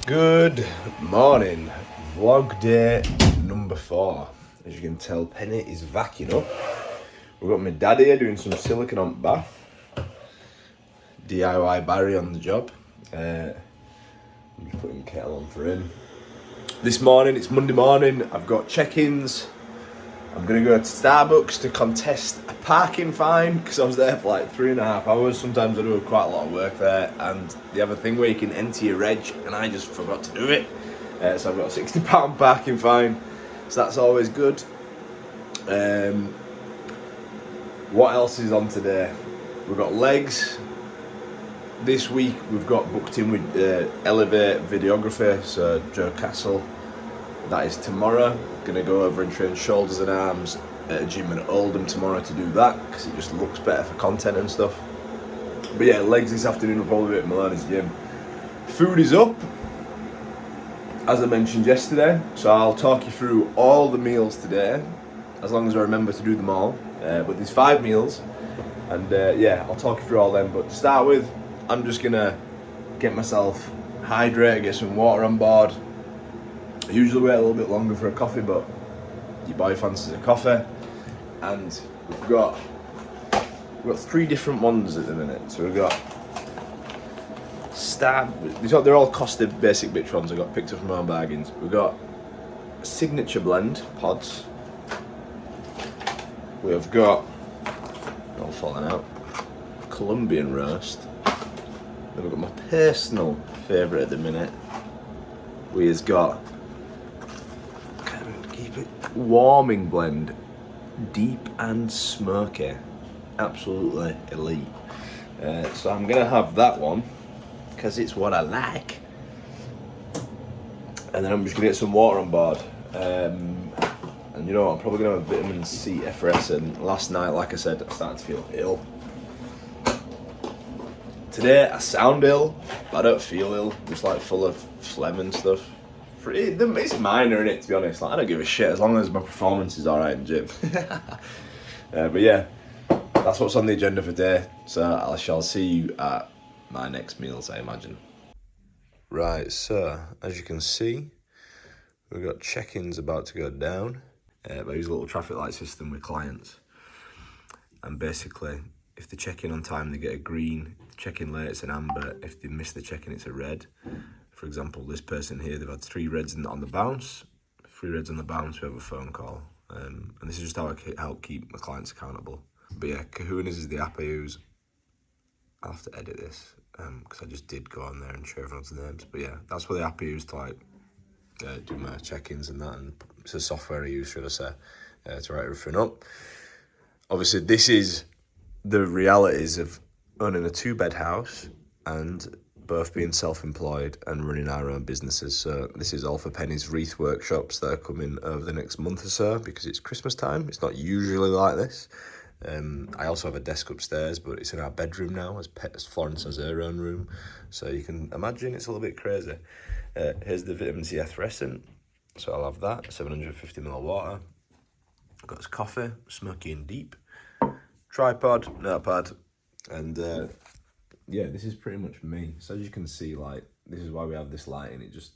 Good morning, vlog day number 4. As you can tell, Penny is vacuuming up. We've got my dad here doing some silicone on bath. DIY Barry on the job. I'm just putting the kettle on for him. This morning, it's Monday morning, I've got check-ins. I'm going to go to Starbucks to contest a parking fine because I was there for like 3.5 hours. Sometimes I do quite a lot of work there, and they have a thing where you can enter your reg, and I just forgot to do it. So I've got a £60 parking fine, so that's always good. What else is on today? We've got legs. This week we've got booked in with Elevate Videography, so Joe Castle. That is tomorrow. Gonna go over and train shoulders and arms at a gym in Oldham tomorrow to do that because it just looks better for content and stuff. But yeah, legs this afternoon will probably be at Milana's gym. Food is up, as I mentioned yesterday, so I'll talk you through all the meals today, as long as I remember to do them all. But there's 5 meals, and yeah, I'll talk you through all them. But to start with, I'm just gonna get myself hydrated, get some water on board. I usually wait a little bit longer for a coffee, but your boy fancies a coffee. And we've got 3 different ones at the minute. So we've got they're all costed basic bitch ones I got picked up from my own bargains. We've got signature blend pods. We've got, all falling out, Colombian roast. Then we've got my personal favourite at the minute. We've got warming blend, deep and smoky, absolutely elite. So I'm gonna have that one because it's what I like, and then I'm just gonna get some water on board. And you know what, I'm probably gonna have a vitamin C effervescent. Last night, like I said, I started to feel ill. Today I sound ill, but I don't feel ill. Just like full of phlegm and stuff. It's minor in it, to be honest. Like, I don't give a shit as long as my performance is alright in the gym. But yeah, that's what's on the agenda for today. So I shall see you at my next meals, I imagine. Right, so as you can see, we've got check-ins about to go down. I use a little traffic light system with clients. And basically, if they check in on time, they get a green. If they check in late, it's an amber. If they miss the check-in, it's a red. For example, this person here, they've had 3 reds on the bounce. 3 reds on the bounce, we have a phone call. And this is just how I help keep my clients accountable. But yeah, Kahunas is the app I use. I'll have to edit this because I just did go on there and share everyone's names. But yeah, that's what the app I use to like do my check-ins and that. And it's a software I use, should I say, to write everything up. Obviously, this is the realities of owning a 2-bed house and both being self-employed and running our own businesses. So this is all for Penny's wreath workshops that are coming over the next month or so because it's Christmas time. It's not usually like this. I also have a desk upstairs, but it's in our bedroom now as Florence has her own room. So you can imagine it's a little bit crazy. Here's the vitamin C effervescent. So I'll have that, 750ml water. I've got this coffee, smoky and deep. Tripod, notepad, and yeah, this is pretty much me. So as you can see, like, this is why we have this lighting. It just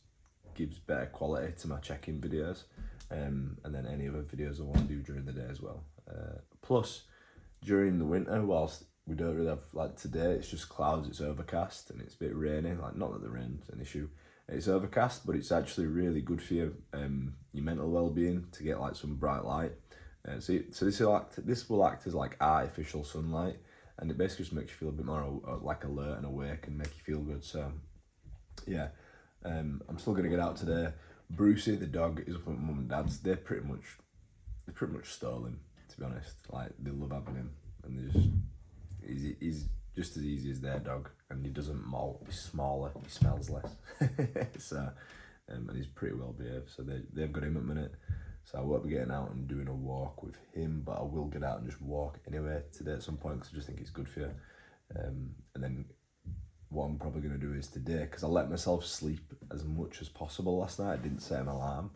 gives better quality to my check-in videos, and then any other videos I want to do during the day as well. Plus, during the winter, whilst we don't really have, like today, it's just clouds, it's overcast, and it's a bit rainy. Like, not that the rain's an issue. It's overcast, but it's actually really good for your mental well-being to get like some bright light. So this will act as like artificial sunlight. And it basically just makes you feel a bit more like alert and awake and make you feel good. So, yeah, I'm still gonna get out today. Brucey, the dog, is up at mum and dad's. They're pretty much stole him, to be honest. Like, they love having him, and he's just as easy as their dog, and he doesn't molt. He's smaller. He smells less. So, and he's pretty well behaved. So they've got him at the minute. So I won't be getting out and doing a walk with him, but I will get out and just walk anyway today at some point because I just think it's good for you. And then what I'm probably going to do is today, because I let myself sleep as much as possible last night. I didn't set an alarm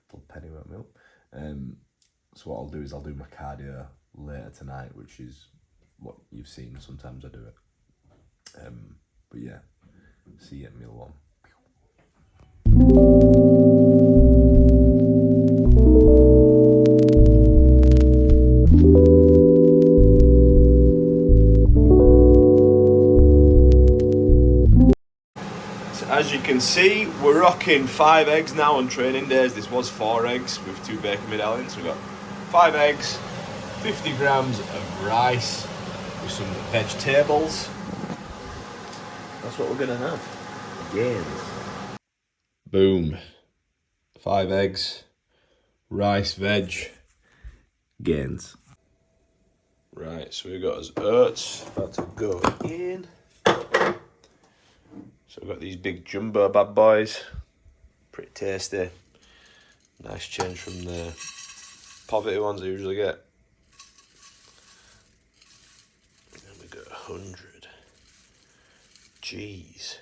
till Penny woke me up. So what I'll do is I'll do my cardio later tonight, which is what you've seen. Sometimes I do it. But yeah, see you at meal 1. As you can see, we're rocking 5 eggs now on training days. This was 4 eggs with 2 bacon medallions. We've got 5 eggs, 50 grams of rice with some vegetables. That's what we're gonna have. Gains. Boom. 5 eggs, rice, veg, gains. Right, so we've got his oats about to go in. So we've got these big jumbo bad boys. Pretty tasty. Nice change from the poverty ones I usually get. And then we got 100. Jeez.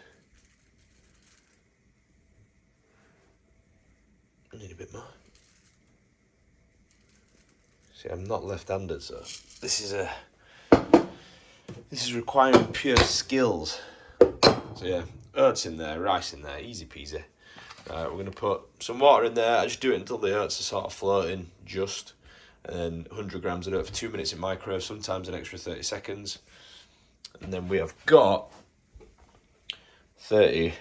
I need a bit more. See, I'm not left-handed, so this is requiring pure skills. So yeah, oats in there, rice in there, easy peasy. We're going to put some water in there. I just do it until the oats are sort of floating, just. And then 100 grams of it for 2 minutes in microwave, sometimes an extra 30 seconds. And then we have got 60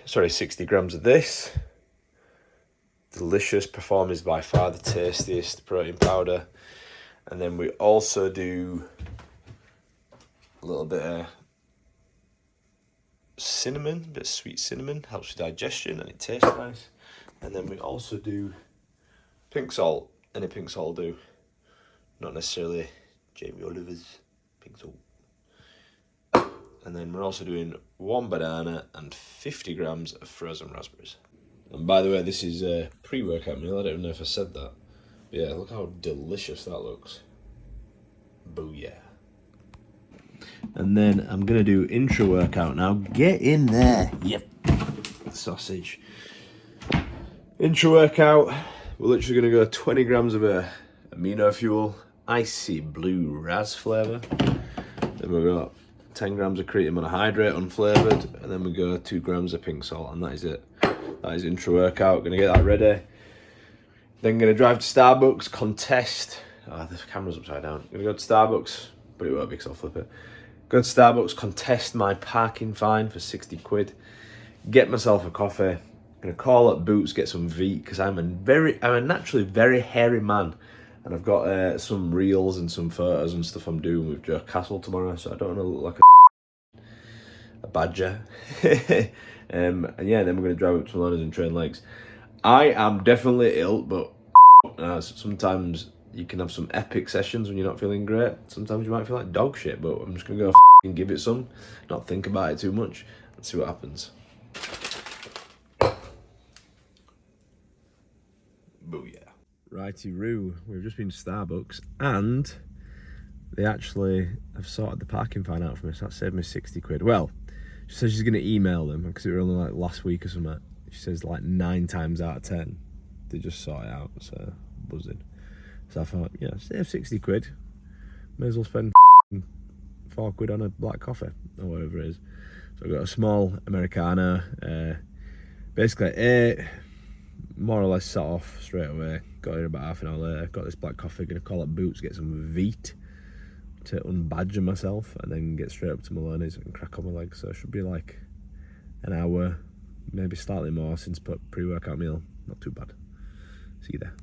grams of this. Delicious, performs by far the tastiest protein powder. And then we also do a little bit of cinnamon, a bit of sweet cinnamon, helps with digestion and it tastes nice. And then we also do pink salt, any pink salt will do, not necessarily Jamie Oliver's pink salt. And then we're also doing 1 banana and 50 grams of frozen raspberries. And by the way, this is a pre-workout meal. I don't know if I said that. But yeah, look how delicious that looks. Booyah. And then I'm going to do intro workout now. Get in there. Yep. Sausage. Intro workout. We're literally going to go 20 grams of amino fuel. Icy blue ras flavour. Then we've got 10 grams of creatine monohydrate unflavoured. And then we go 2 grams of pink salt. And that is it. That is intro workout. Going to get that ready. Then going to drive to Starbucks, contest. Oh, the camera's upside down. Going to go to Starbucks, but it won't be because I'll flip it. Go to Starbucks, contest my parking fine for 60 quid. Get myself a coffee. Going to call up Boots, get some Veet, because I'm a naturally very hairy man. And I've got some reels and some photos and stuff I'm doing with Joe Castle tomorrow, so I don't want to look like a badger. And yeah, then we're going to drive up to Malona's and train legs. I am definitely ill, but sometimes you can have some epic sessions when you're not feeling great. Sometimes you might feel like dog shit, but I'm just going to go and give it some, not think about it too much, and see what happens. Booyah. Righty-roo, we've just been to Starbucks, and they actually have sorted the parking fine out for me, so that saved me 60 quid. Well, she says she's going to email them, because it was only like last week or something. She says like 9 times out of 10, they just sort it out, so buzzing. So I thought, yeah, save 60 quid. May as well spend 4 quid on a black coffee, or whatever it is. So I got a small Americano, basically more or less set off straight away. Got here about half an hour later, got this black coffee, gonna call up Boots, get some Veet to unbadger myself, and then get straight up to Maloney's and crack on my legs. So it should be like an hour, maybe slightly more since pre-workout meal. Not too bad. See you there.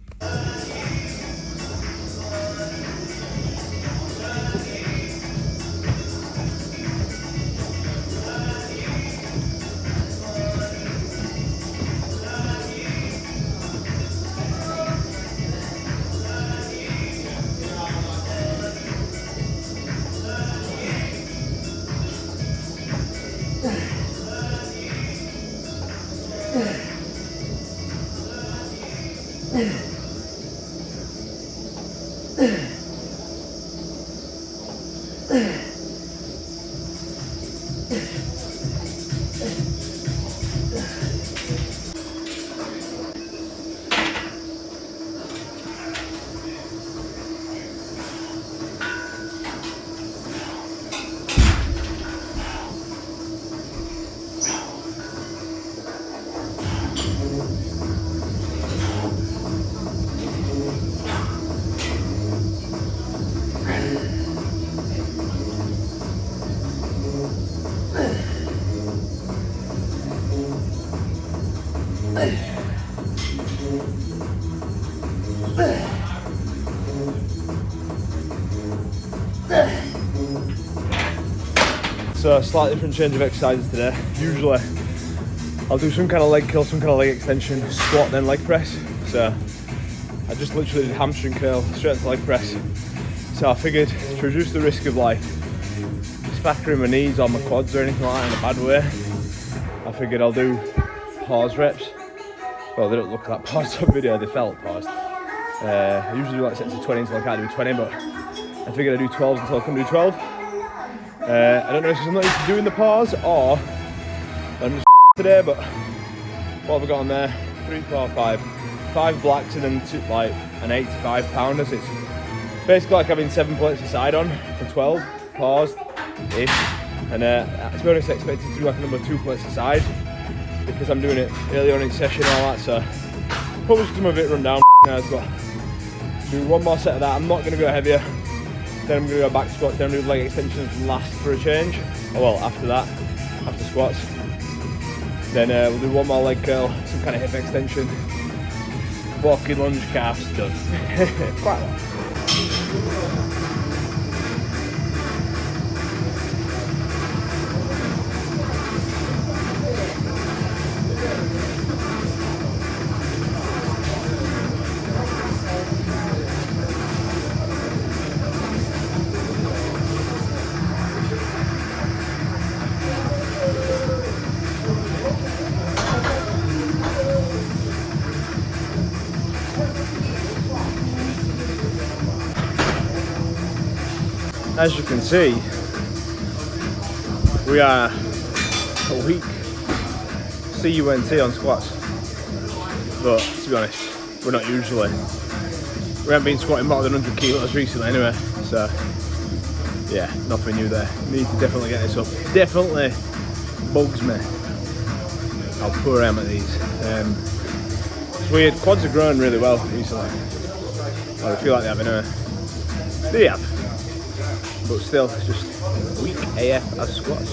So a slightly different change of exercises today. Usually I'll do some kind of leg curl, some kind of leg extension, squat, then leg press. So I just literally did hamstring curl, straight to leg press. So I figured to reduce the risk of like spackering my knees or my quads or anything like that in a bad way, I figured I'll do pause reps. Well, they don't look that paused on video, they felt paused. I usually do like sets of 20 until I can't do 20, but I figured I'd do 12 until I can do 12. I don't know if I'm not used to doing the pause or I'm just today, but what have I got on there? 3, 4, 5. 5 blacks and then two, like an 85 pounder. So it's basically like having 7 plates a side on for 12, paused-ish. And to be honest, I expected to do like a number 2 plates a side because I'm doing it early on in session and all that. So probably just I'm a bit run down now. I've got to do 1 more set of that. I'm not going to go heavier. Then I'm going to go back squats, then do leg extensions last for a change. Oh well, after that, after squats. Then we'll do 1 more leg curl, some kind of hip extension. Walking lunge, calves, done. Quite long. As you can see, we are a weak CUNT on squats, but to be honest, we're not usually. We haven't been squatting more than 100 kilos recently anyway, so yeah, nothing new there. Need to definitely get this up. Definitely bugs me how poor I am at these. It's weird, quads have grown really well recently. Or I feel like they have anyway. They have. But still, it's just weak AF as squats.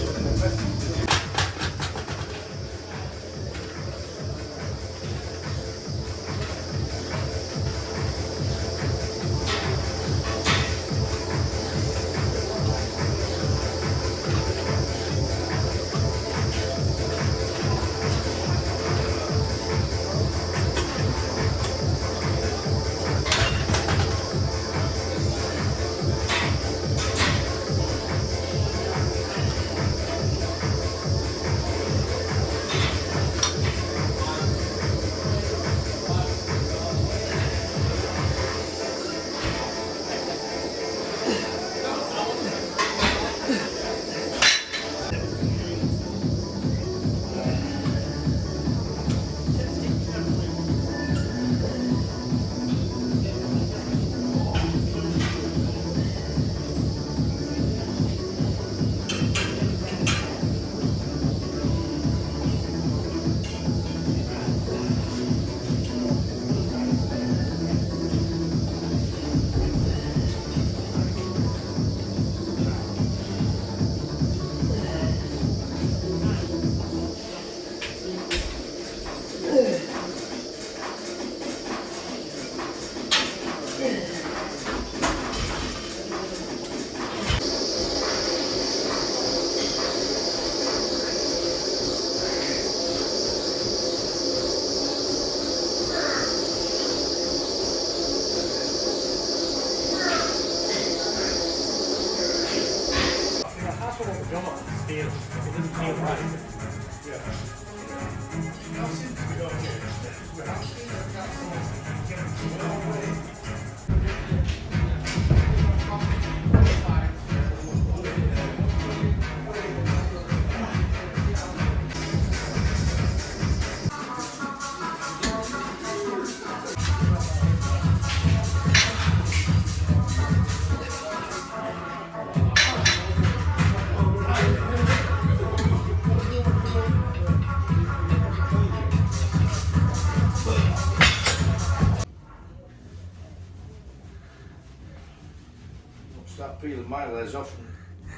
Start peeling my legs off and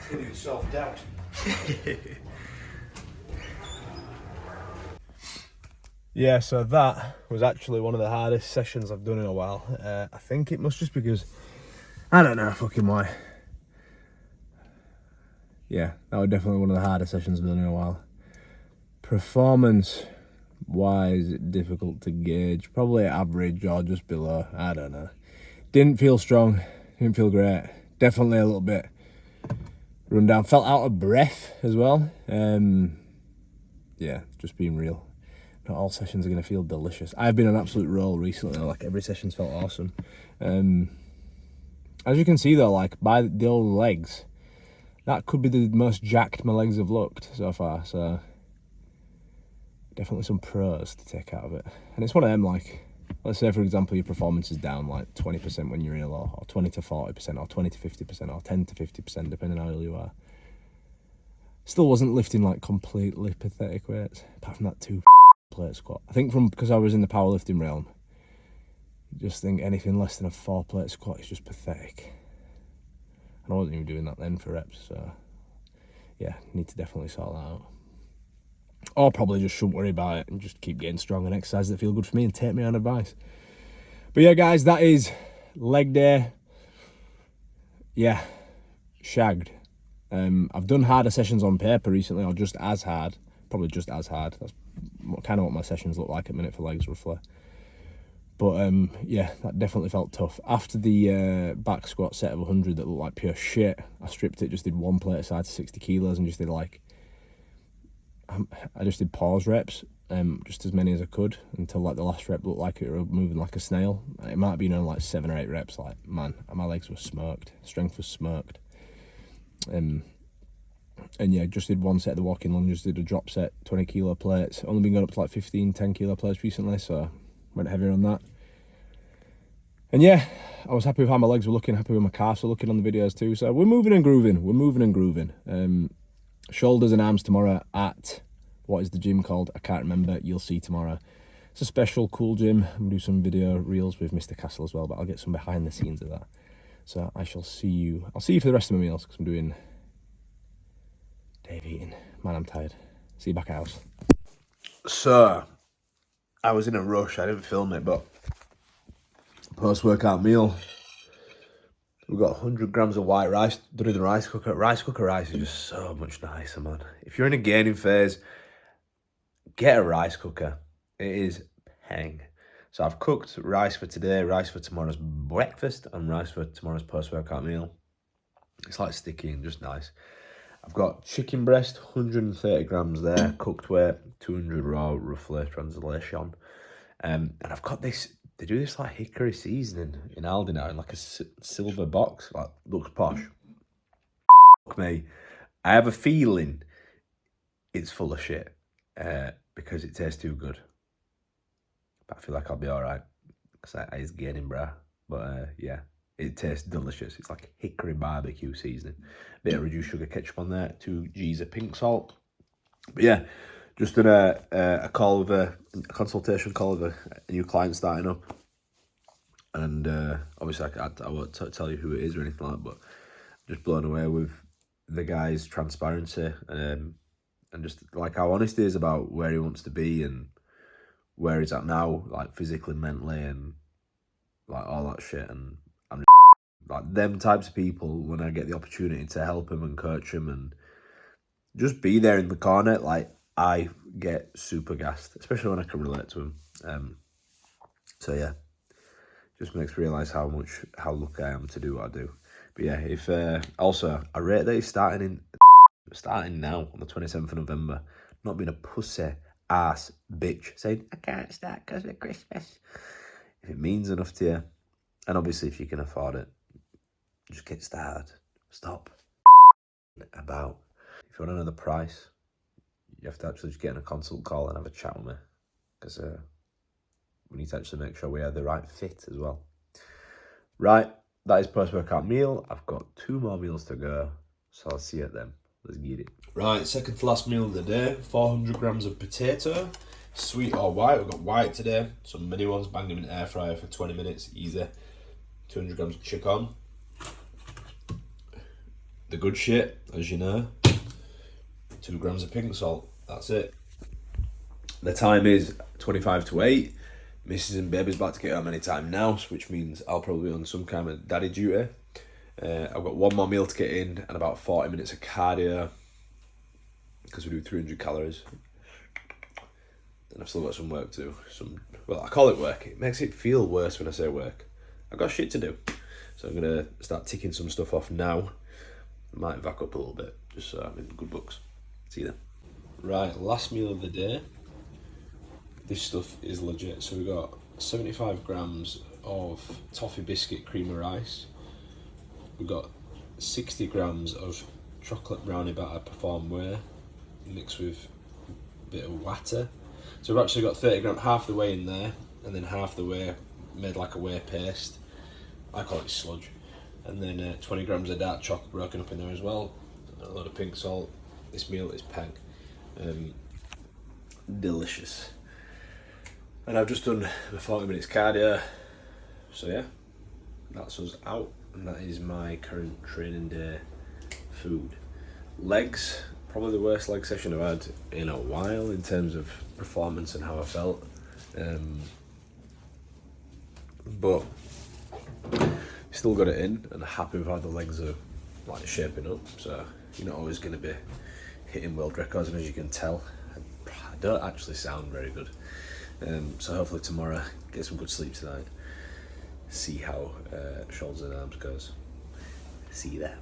feeling self-doubt. Yeah, so that was actually one of the hardest sessions I've done in a while. I think it must just because, I don't know fucking why. Yeah, that was definitely one of the hardest sessions I've done in a while. Performance wise, difficult to gauge. Probably average or just below. I don't know. Didn't feel strong. Didn't feel great. Definitely a little bit run down. Felt out of breath as well. Yeah, just being real. Not all sessions are going to feel delicious. I've been an absolute roll recently. Like, every session's felt awesome. As you can see though, like, by the old legs, that could be the most jacked my legs have looked so far. So definitely some pros to take out of it. And it's one of them, like, let's say for example your performance is down like 20% when you're in a low, or 20 to 40%, or 20 to 50%, or 10 to 50%, depending on how ill you are. Still wasn't lifting like completely pathetic weights, apart from that 2 plate squat. I think because I was in the powerlifting realm, just think anything less than a 4 plate squat is just pathetic. And I wasn't even doing that then for reps, so yeah, need to definitely sort that out. Or probably just shouldn't worry about it and just keep getting strong and exercise that feel good for me and take my own advice. But yeah, guys, that is leg day. Yeah, shagged. I've done harder sessions on paper recently, or just as hard. Probably just as hard. That's kind of what my sessions look like at minute for legs, roughly. But yeah, that definitely felt tough. After the back squat set of 100 that looked like pure shit, I stripped it, just did 1 plate aside to 60 kilos and just did like, I just did pause reps, just as many as I could, until like the last rep looked like it were moving like a snail. It might have been on like 7 or 8 reps. Like, man, my legs were smoked, strength was smoked. And yeah, just did 1 set of the walking lunges, did a drop set, 20 kilo plates. Only been going up to like 15, 10 kilo plates recently, so went heavier on that. And yeah, I was happy with how my legs were looking, happy with my calves were looking on the videos too. So we're moving and grooving. Shoulders and arms tomorrow at, what is the gym called? I can't remember. You'll see tomorrow. It's a special, cool gym. I'm going to do some video reels with Mr. Castle as well, but I'll get some behind the scenes of that. So I shall see you. I'll see you for the rest of my meals, because I'm doing Dave eating. Man, I'm tired. See you back at house. So, I was in a rush. I didn't film it, but post-workout meal. We've got 100 grams of white rice done in the rice cooker. Rice cooker rice is just so much nicer, man. If you're in a gaining phase, get a rice cooker. It is peng. So I've cooked rice for today, rice for tomorrow's breakfast, and rice for tomorrow's post-workout meal. It's like sticky and just nice. I've got chicken breast, 130 grams there, cooked weight, 200 raw, roughly, translation. And I've got this, they do this like hickory seasoning in Aldi now, in like a silver box, like, looks posh. Fuck me. I have a feeling it's full of shit, because it tastes too good. But I feel like I'll be alright, because I is gaining, bruh. But yeah, it tastes delicious. It's like hickory barbecue seasoning. Bit of reduced sugar ketchup on there, 2 G's of pink salt. But yeah, just done a call with a consultation call with a new client starting up. And obviously I won't tell you who it is or anything like that, but just blown away with the guy's transparency, and just like how honest he is about where he wants to be and where he's at now, like physically, mentally, and like all that shit. And I'm just, like, them types of people, when I get the opportunity to help him and coach him and just be there in the corner, like, I get super gassed, especially when I can relate to him. So yeah, just makes me realise how lucky I am to do what I do. But yeah, if also I rate that he's starting now on the 27th of November, not being a pussy ass bitch saying I can't start because of Christmas. If it means enough to you, and obviously if you can afford it, just get started. Stop about. If you want to know the price, you have to actually just get in a consult call and have a chat with me, because we need to actually make sure we have the right fit as well. Right, that is post-workout meal. I've got 2 more meals to go, so I'll see you at them. Let's get it. Right, second to last meal of the day. 400 grams of potato, sweet or white. We've got white today. Some mini ones, bang them in air fryer for 20 minutes, easy. 200 grams of chicken. The good shit, as you know. 2 grams of pink salt. That's it. The time is 25 to 8. Mrs. and baby's about to get home any time now, which means I'll probably be on some kind of daddy duty. I've got one more meal to get in and about 40 minutes of cardio because we do 300 calories. And I've still got some work to do. Well, I call it work. It makes it feel worse when I say work. I've got shit to do. So I'm going to start ticking some stuff off now. I might back up a little bit, just so I'm in good books. See you then. Right, last meal of the day. This stuff is legit. So we've got 75 grams of toffee biscuit cream of rice. We've got 60 grams of chocolate brownie batter perform whey mixed with a bit of water. So we've actually got 30 grams, half the whey in there, and then half the whey made like a whey paste. I call it sludge. And then 20 grams of dark chocolate broken up in there as well. A lot of pink salt. This meal is pink. Delicious. And I've just done the 40 minutes cardio. So yeah, that's us out. And that is my current training day food. Legs, probably the worst leg session I've had in a while in terms of performance and how I felt. But still got it in and happy with how the legs are like shaping up. So you're not always going to be hitting world records, and as you can tell, I don't actually sound very good. So hopefully tomorrow, get some good sleep tonight. See how shoulders and arms goes. See you there.